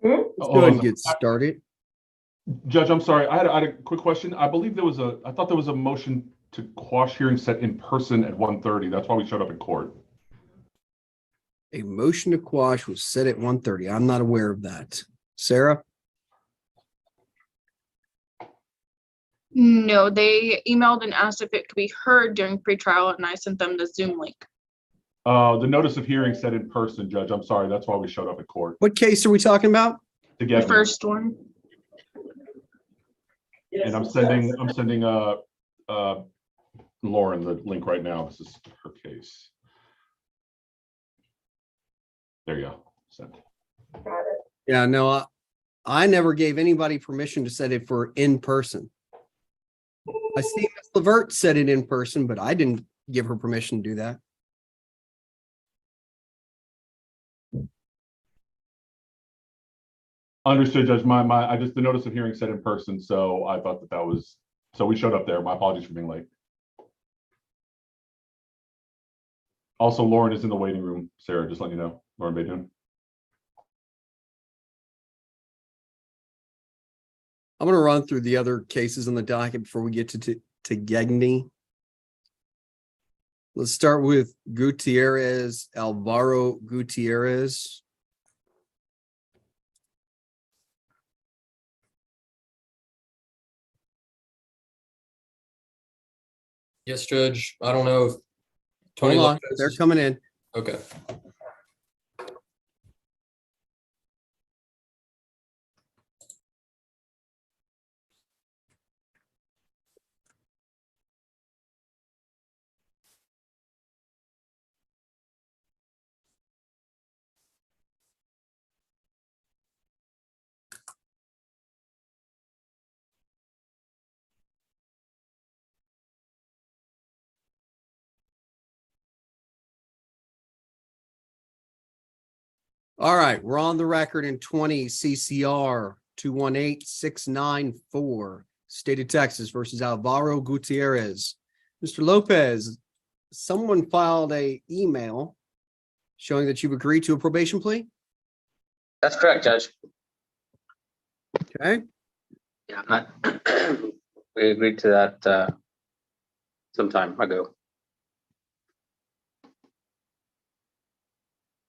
Let's go ahead and get started. Judge, I'm sorry. I had a quick question. I believe I thought there was a motion to quash hearing set in person at 1:30. That's why we showed up in court. A motion to quash was set at 1:30. I'm not aware of that. Sarah? No, they emailed and asked if it could be heard during pretrial, and I sent them the Zoom link. The notice of hearing set in person, Judge. I'm sorry. That's why we showed up in court. What case are we talking about? The first one. And I'm sending Lauren the link right now. This is her case. There you go. Sent. Yeah, no, I never gave anybody permission to set it for in person. I see Ms. Levert set it in person, but I didn't give her permission to do that. Understood, Judge. The notice of hearing said in person, so I thought that was, so we showed up there. My apologies for being late. Also, Lauren is in the waiting room. Sarah, just letting you know. Lauren Baydun. I'm going to run through the other cases on the docket before we get to Gegny. Let's start with Gutierrez, Alvaro Gutierrez. Yes, Judge. I don't know if Tony Hold on, Lopez they're is- coming in. Okay. All right, we're on the record in 20 CCR 218694, State of Texas versus Alvaro Gutierrez. Mr. Lopez, someone filed a email showing that you've agreed to a probation plea? That's correct, Judge. Okay, Yeah, we agreed to that some time ago.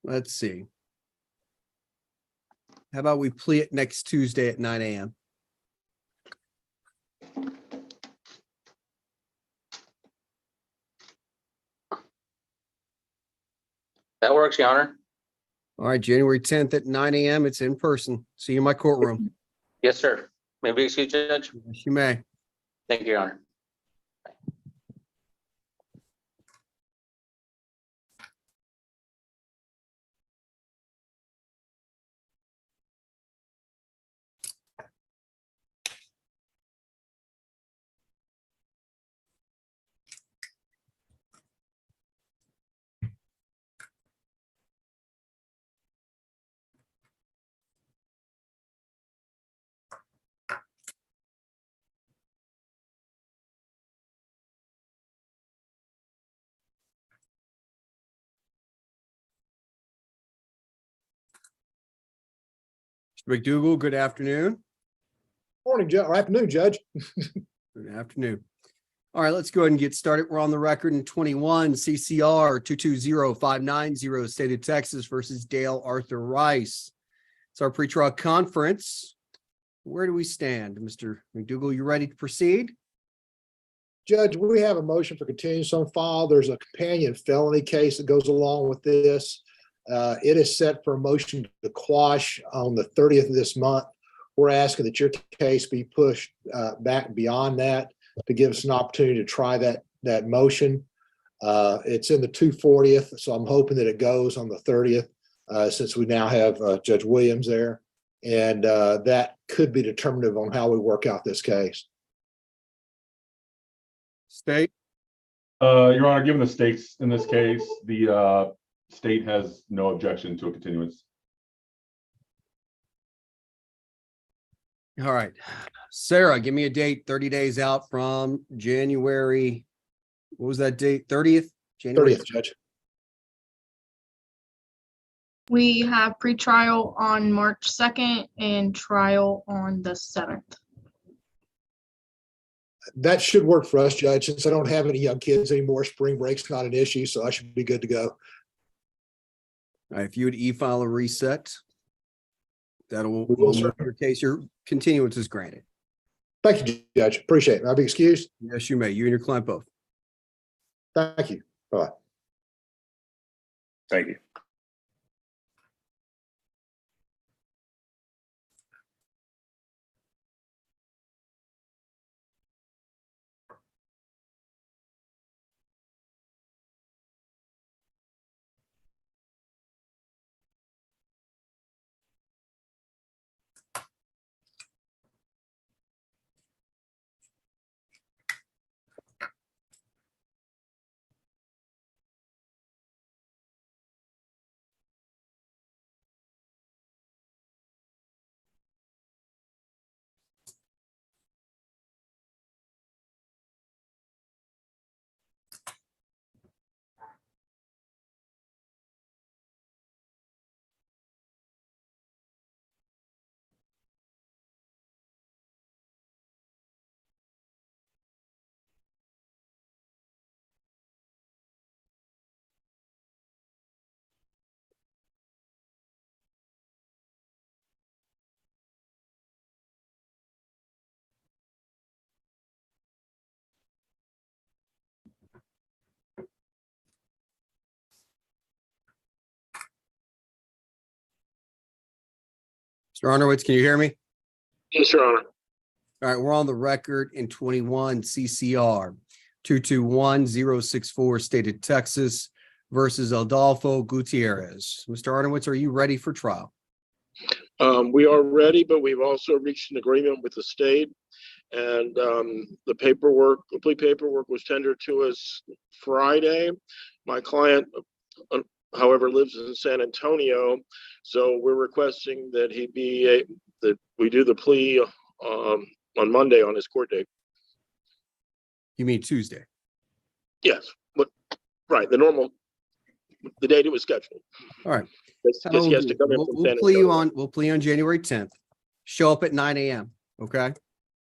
let's see. How about we plea it next Tuesday at 9 a.m.? That works, Your Honor. All right, January 10th at 9 a.m. It's in person. See you in my courtroom. Yes, sir. May we excuse, Judge? Yes, you may. Thank you, Your Honor. Mr. McDougal, good afternoon. Morning, Judge, or afternoon, Judge. Good afternoon. All right, let's go ahead and get started. We're on the record in 21 CCR 220590, State of Texas versus Dale Arthur Rice. It's our pretrial conference. Where do we stand? Mr. McDougal, you ready to proceed? Judge, we have a motion for continuance on file. There's a companion felony case that goes along with this. It is set for a motion to quash on the 30th of this month. We're asking that your case be pushed back beyond that to give us an opportunity to try that motion. It's in the 240th, so I'm hoping that it goes on the 30th since we now have Judge Williams there. And that could be determinative on how we work out this case. State? Your Honor, given the stakes in this case, the state has no objection to a continuance. All right. Sarah, give me a date 30 days out from January. What was that date? 30th? January 30th, Judge. We have pretrial on March 2nd and trial on the 7th. That should work for us, Judge. Since I don't have any young kids anymore, spring break's not an issue, so I should be good to go. All right, if you would e-file a reset, that'll We will, will sir. move your case. Your continuance is granted. Thank you, Judge. Appreciate it. I'll be excused. Yes, you may. You and your client both. Thank you. Bye. Thank you. Mr. Arnowitz, can you hear me? Yes, Your Honor. All right, we're on the record in 21 CCR 221064, State of Texas versus Adolfo Gutierrez. Mr. Arnowitz, are you ready for trial? We are ready, but we've also reached an agreement with the state. And the paperwork, complete paperwork was tendered to us Friday. My client, however, lives in San Antonio. So we're requesting that that we do the plea on Monday on his court date. You mean Tuesday? Yes, but right, the date it was scheduled. All right. Because he has to come in We'll from we'll San plea you Antonio. on, we'll plea on January 10th. Show up at 9 a.m. Okay?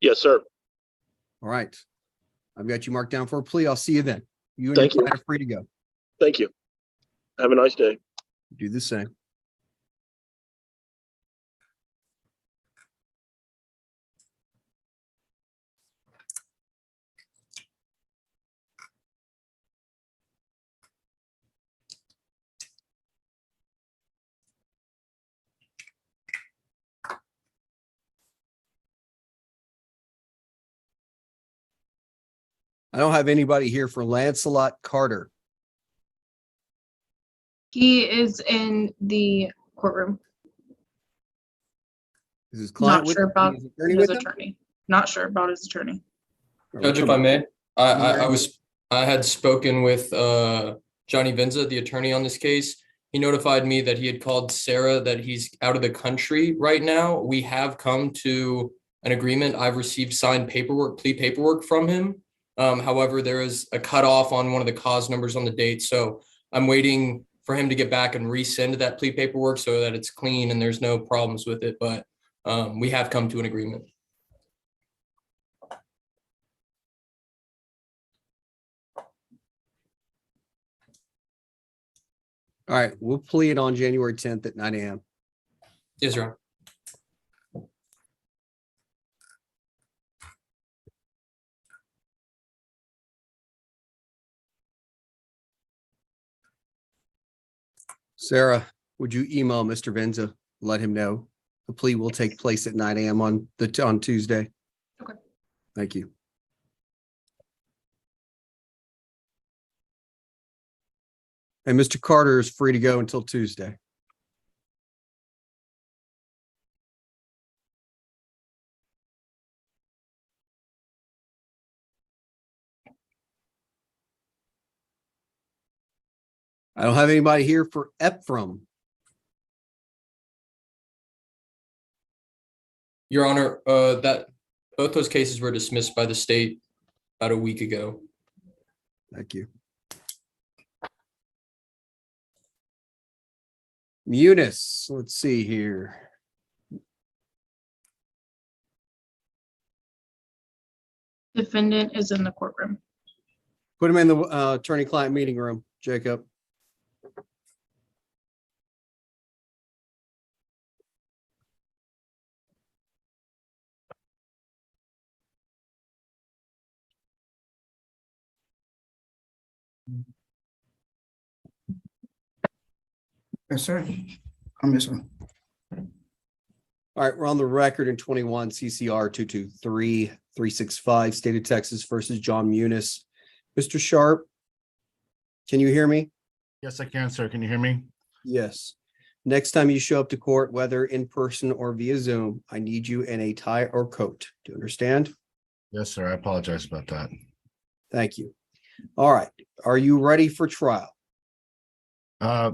Yes, sir. All right. I've got you marked down for a plea. I'll see you then. You and your Thank you. client are free to go. Thank you. Have a nice day. Do the same. I don't have anybody here for Lancelot Carter. He is in the courtroom. Is his client Not with sure him? about Is his attorney his with him? attorney. Not sure about his attorney. Judge, if I may, I had spoken with Johnny Venza, the attorney on this case. He notified me that he had called Sarah that he's out of the country right now. We have come to an agreement. I've received signed paperwork, plea paperwork from him. However, there is a cutoff on one of the cause numbers on the date. So I'm waiting for him to get back and resend that plea paperwork so that it's clean and there's no problems with it. But we have come to an agreement. All right, we'll plead on January 10th at 9 a.m. Yes, Your Honor. Sarah, would you email Mr. Venza, let him know the plea will take place at 9 a.m. on Tuesday? Okay. Thank you. And Mr. Carter is free to go until Tuesday. I don't have anybody here for Ephraim. Your Honor, that both those cases were dismissed by the state about a week ago. Thank you. Munis, let's see here. Defendant is in the courtroom. Put him in the attorney-client meeting room, Jacob. Yes, sir. I'm yes, sir. All right, we're on the record in 21 CCR 223365, State of Texas versus John Munis. Mr. Sharp, can you hear me? Yes, I can, sir. Can you hear me? Yes. Next time you show up to court, whether in person or via Zoom, I need you in a tie or coat. Do you understand? Yes, sir. I apologize about that. Thank you. All right. Are you ready for trial?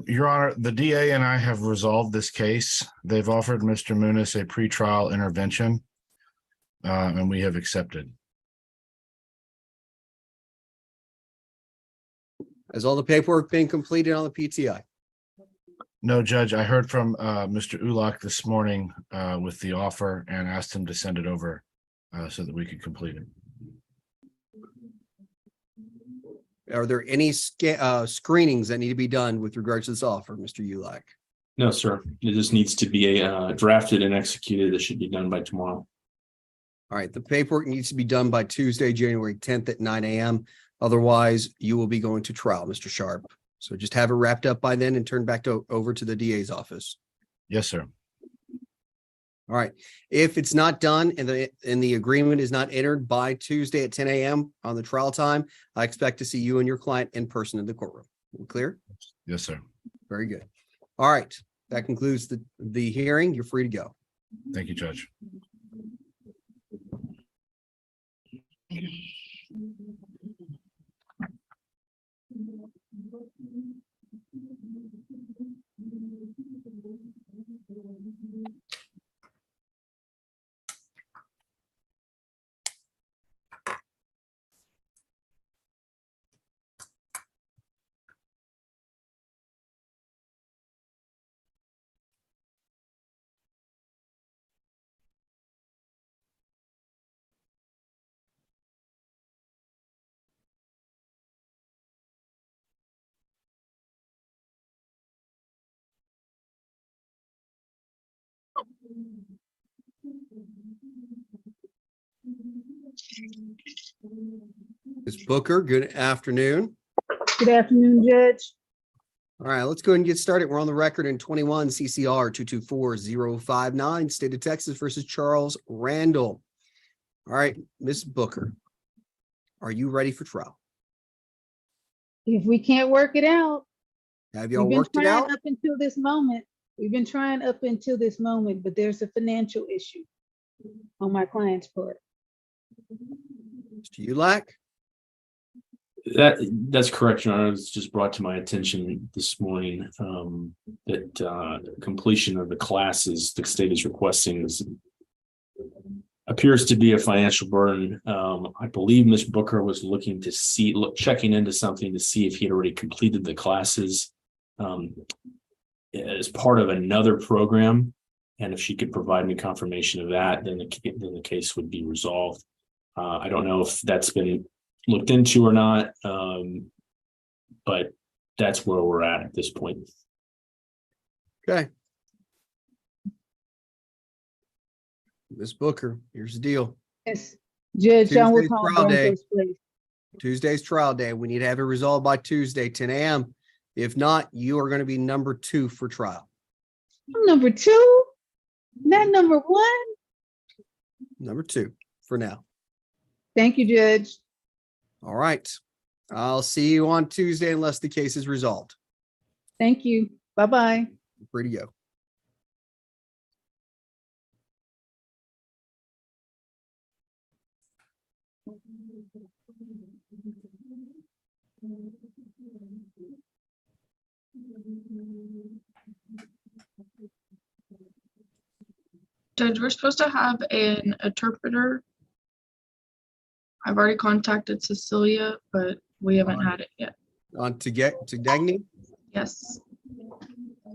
Your Honor, the DA and I have resolved this case. They've offered Mr. Munis a pretrial intervention, and we have accepted. Has all the paperwork been completed on the PTI? No, Judge, I heard from Mr. Ulach this morning with the offer and asked him to send it over so that we could complete it. Are there any screenings that need to be done with regards to this offer, Mr. Ulach? No, sir. It just needs to be drafted and executed. It should be done by tomorrow. All right, the paperwork needs to be done by Tuesday, January 10th at 9 a.m. Otherwise, you will be going to trial, Mr. Sharp. So just have it wrapped up by then and turn back over to the DA's office. Yes, sir. All right. If it's not done and the agreement is not entered by Tuesday at 10 a.m. on the trial time, I expect to see you and your client in person in the courtroom. Clear? Yes, sir. Very good. All right. That concludes the hearing. You're free to go. Thank you, Judge. Ms. Booker, good afternoon. Good afternoon, Judge. All right, let's go ahead and get started. We're on the record in 21 CCR 224059, State of Texas versus Charles Randall. All right, Ms. Booker, Are you ready for trial? If we can't work it out, Have y'all we've been worked it trying out? up until this moment. We've been trying up until this moment, but there's a financial issue on my client's part. Mr. Ulak? That's correct, Your Honor. It was just brought to my attention this morning that completion of the classes the state is requesting appears to be a financial burden. I believe Ms. Booker was looking to checking into something to see if he had already completed the classes as part of another program. And if she could provide me confirmation of that, then the case would be resolved. I don't know if that's been looked into or not, but that's where we're at this point. Okay. Ms. Booker, here's the deal. Yes, Judge John will Tuesday's call trial day. Broncos, please. Tuesday's trial day. We need to have it resolved by Tuesday, 10 a.m. If not, you are going to be number 2 for trial. Number 2, not number 1. Number 2 for now. Thank you, Judge. All right. I'll see you on Tuesday unless the case is resolved. Thank you. Bye-bye. Free to go. Judge, we're supposed to have an interpreter. I've already contacted Cecilia, but we haven't had it yet. On to Dagny. Yes,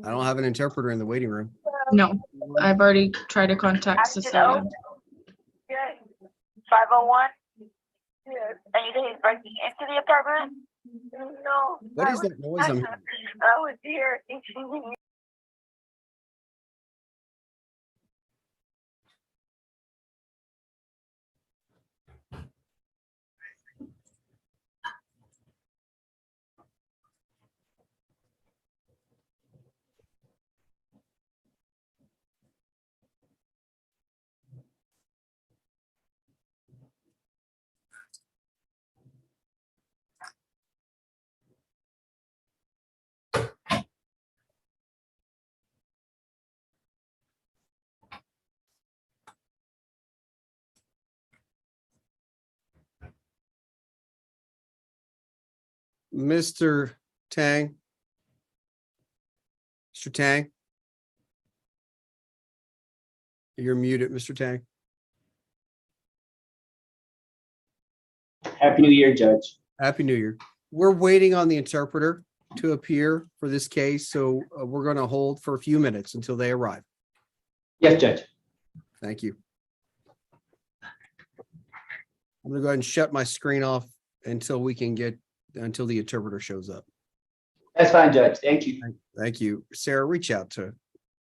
I don't have an interpreter in the waiting room. no, I've already tried to contact Cecilia. 501. And you think he's breaking into the apartment? No. What is that noise I'm hearing? I was here. Mr. Tang. Mr. Tang. You're muted, Mr. Tang. Happy New Year, Judge. Happy New Year. We're waiting on the interpreter to appear for this case, so we're going to hold for a few minutes until they arrive. Yes, Judge. Thank you. I'm going to go ahead and shut my screen off until the interpreter shows up. That's fine, Judge. Thank you. Thank you. Sarah, reach out to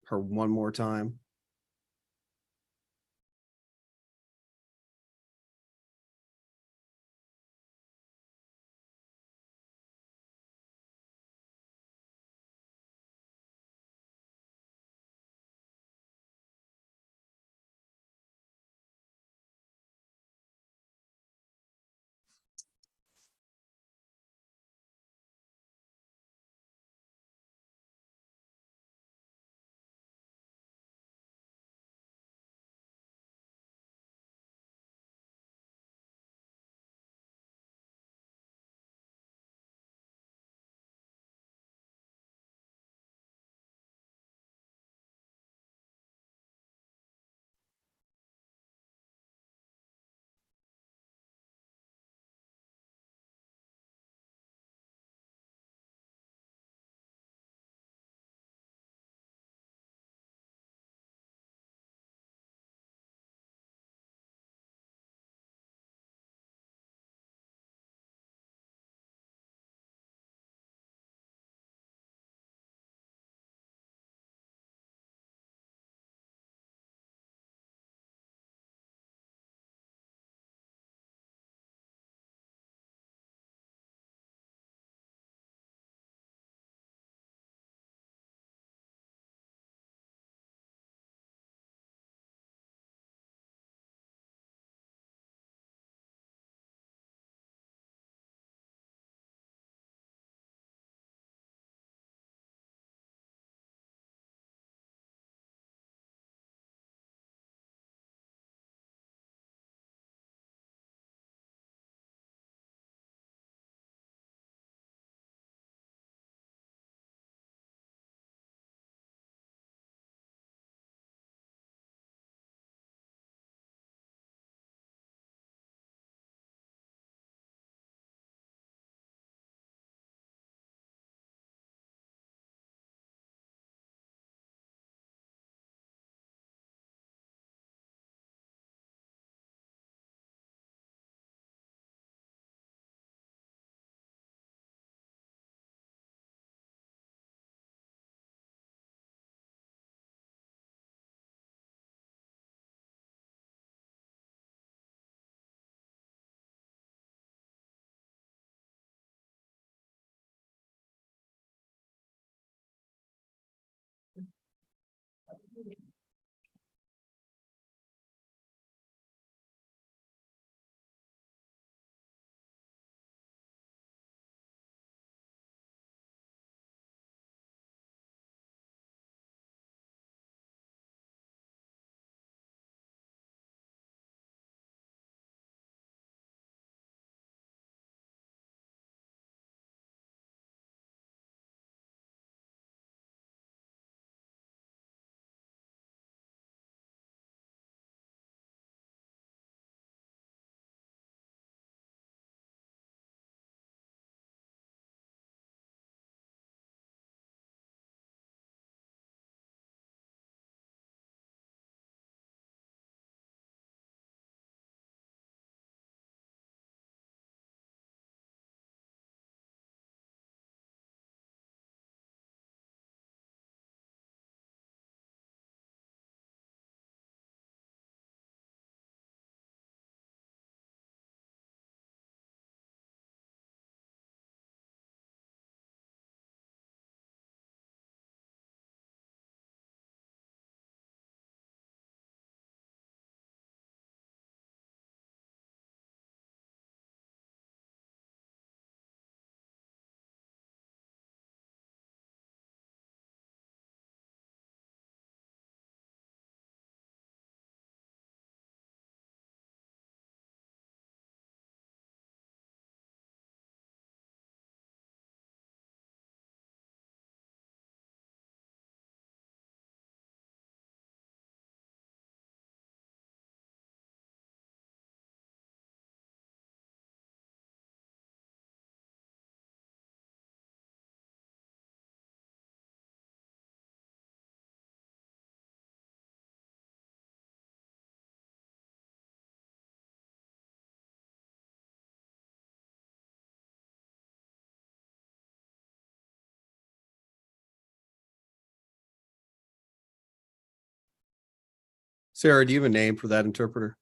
her one more time. Sarah, do you have a name for that interpreter?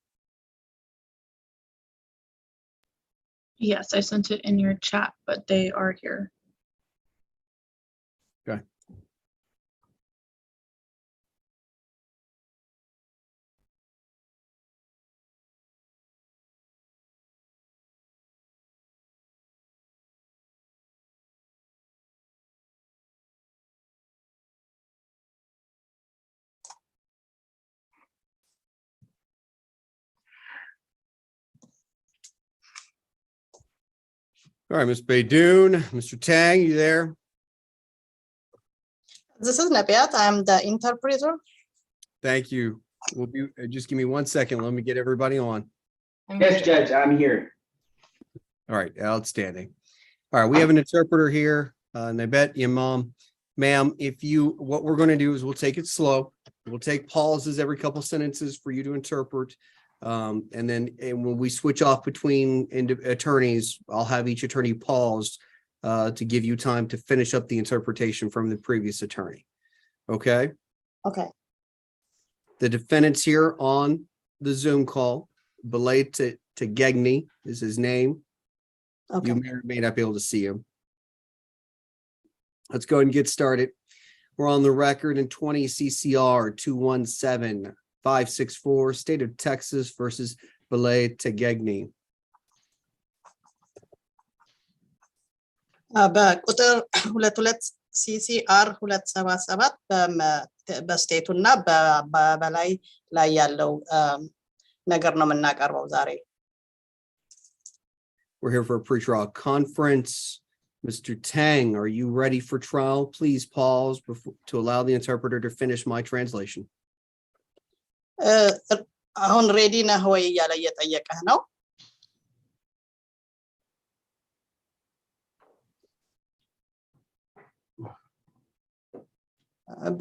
Yes, I sent it in your chat, but they are here. Okay. All right, Ms. Baydoun, Mr. Tang, you there? This is Nabiat. I'm the interpreter. Thank you. We'll be, just give me 1 second. Let me get everybody on. Yes, Judge, I'm here. All right, outstanding. All right, we have an interpreter here. Nabet Imam. Ma'am, what we're going to do is we'll take it slow. We'll take pauses every couple sentences for you to interpret. And when we switch off between attorneys, I'll have each attorney pause to give you time to finish up the interpretation from the previous attorney. Okay? Okay. The defendants here on the Zoom call, Belay Tegegni is his name. Okay. You may or may not be able to see him. Let's go ahead and get started. We're on the record in 20 CCR 217564, State of Texas versus Belay Tegegni. በቁጥር 22 CCR 277 በስቴቱ እና በበላይ ላይ ያለው ነገር ነው የምናቀርበው ዛሬ። We're here for a pre-trial conference. Mr. Tang, are you ready for trial? Please pause to allow the interpreter to finish my translation. አሁን ሬዲ ነህ ወይ እያለ እየጠየቀህ ነው።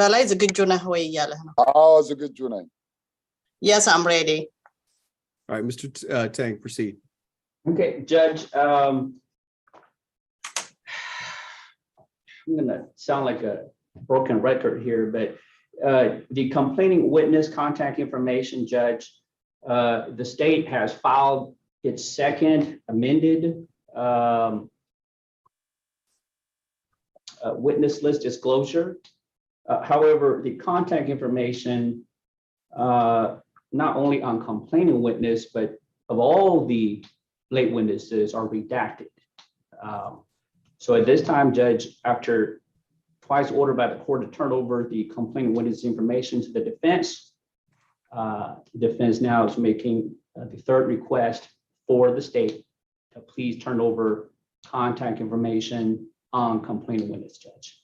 በላይ ዝግጁ ነህ ወይ እያለህ ነው። አዎ ዝግጁ ነኝ። Yes, I'm ready. All right, Mr. Tang, proceed. Okay, Judge, I'm gonna sound like a broken record here, but the complaining witness contact information, Judge, the state has filed its second amended witness list disclosure. However, the contact information, not only on complaining witness, but of all the late witnesses are redacted. So at this time, Judge, after twice ordered by the court to turn over the complaining witness information to the defense, defense now is making the third request for the state to please turn over contact information on complaining witness, Judge.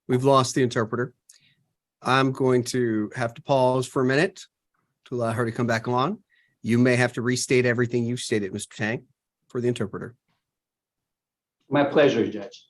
We've lost the interpreter. I'm going to have to pause for a minute to allow her to come back on. You may have to restate everything you stated, Mr. Tang, for the interpreter. My pleasure, Judge.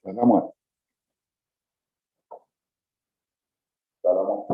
Salamat. Salamat.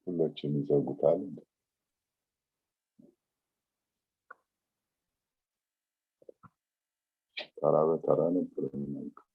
ሁሎችም ይዘጉታል። ተራ በተራ ነበር የምናውቀው።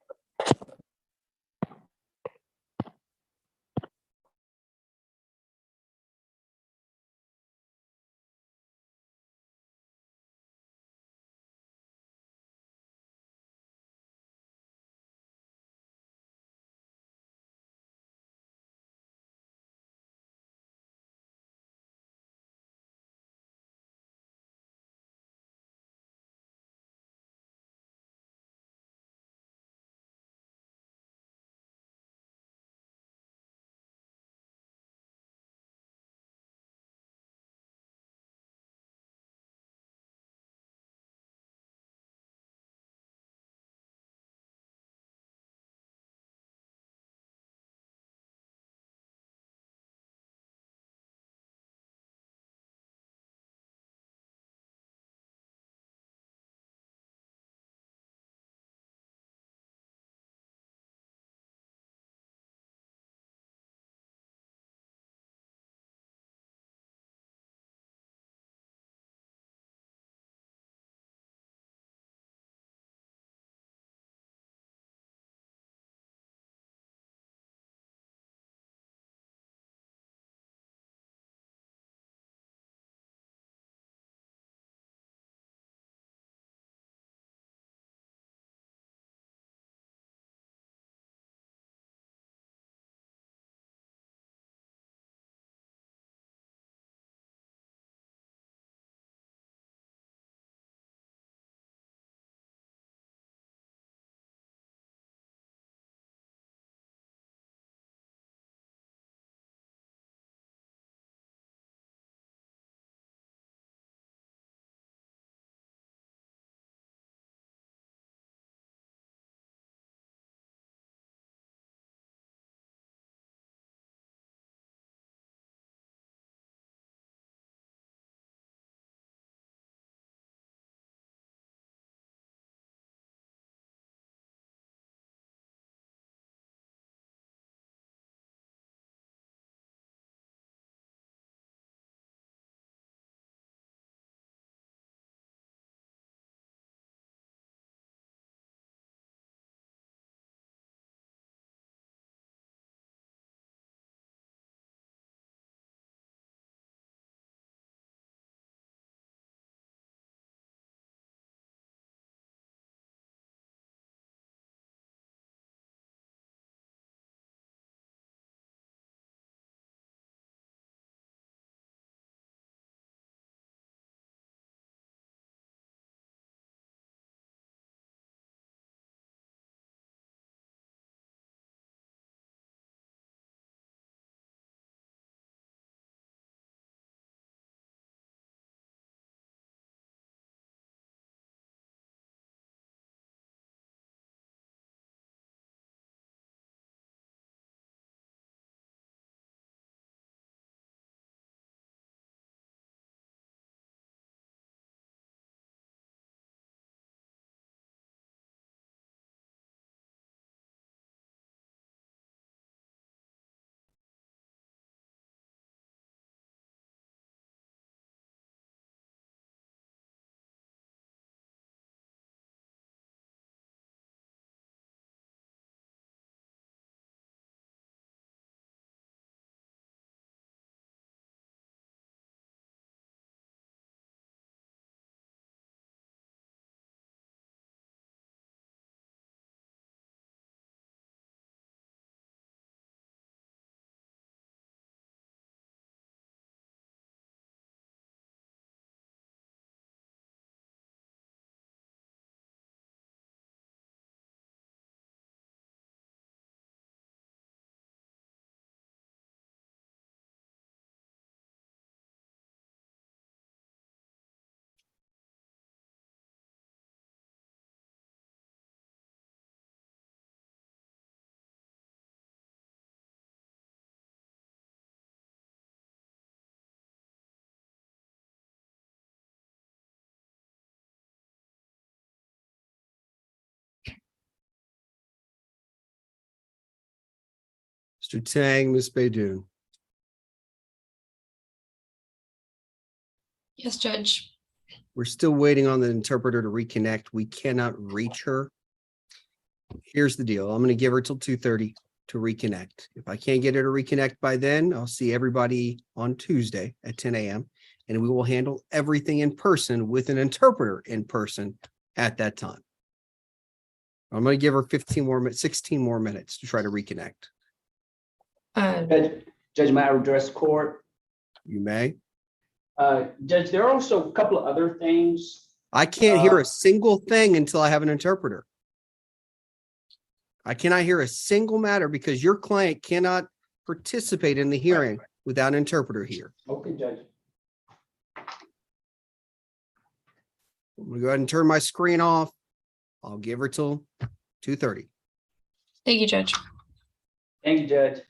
Mr. Tang, Ms. Baidoon. Yes, Judge. We're still waiting on the interpreter to reconnect. We cannot reach her. Here's the deal. I'm going to give her till 2:30 to reconnect. If I can't get her to reconnect by then, I'll see everybody on Tuesday at 10 a.m. and we will handle everything in person with an interpreter in person at that time. I'm going to give her 15 more minutes, 16 more minutes to try to reconnect. Judge, may I address court? You may. Judge, there are also a couple of other things. I can't hear a single thing until I have an interpreter. I cannot hear a single matter because your client cannot participate in the hearing without an interpreter here. Okay, Judge. I'm gonna go ahead and turn my screen off. I'll give her till 2:30. Thank you, Judge. Thank you, Judge.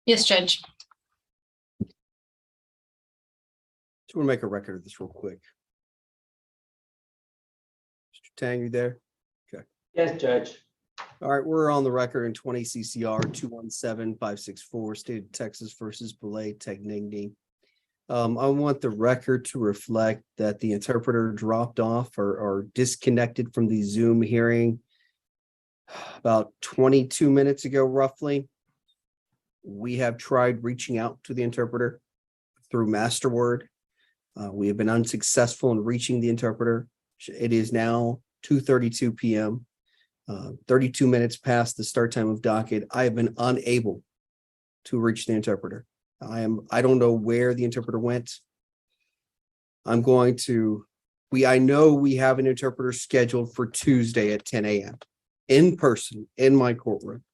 Yes, Judge. Just want to make a record of this real quick. Mr. Tang, you there? Yes, Judge. All right, we're on the record in 20 CCR 217564, State of Texas versus Belay Technigny. I want the record to reflect that the interpreter dropped off or disconnected from the Zoom hearing about 22 minutes ago, roughly. We have tried reaching out to the interpreter through Masterword. We have been unsuccessful in reaching the interpreter. It is now 2:32 p.m. 32 minutes past the start time of docket. I have been unable to reach the interpreter. I don't know where the interpreter went. I know we have an interpreter scheduled for Tuesday at 10 a.m. in person in my courtroom.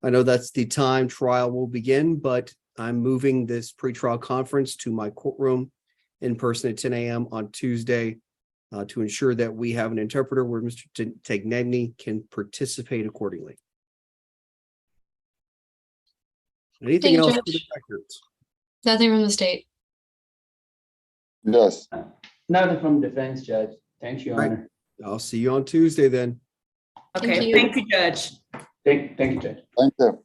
I know that's the time trial will begin, but I'm moving this pretrial conference to my courtroom in person at 10 a.m. on Tuesday to ensure that we have an interpreter where Mr. Technigny can participate accordingly. Anything Thank you, else for the Judge. records? Nothing from the state. Yes. Nothing from defense, Judge. Thank you, Your Right. Honor. I'll see you on Tuesday then. Okay, Thank you, Judge. Thank you, Judge. Thank you.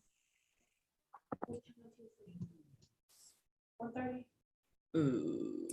Ooh.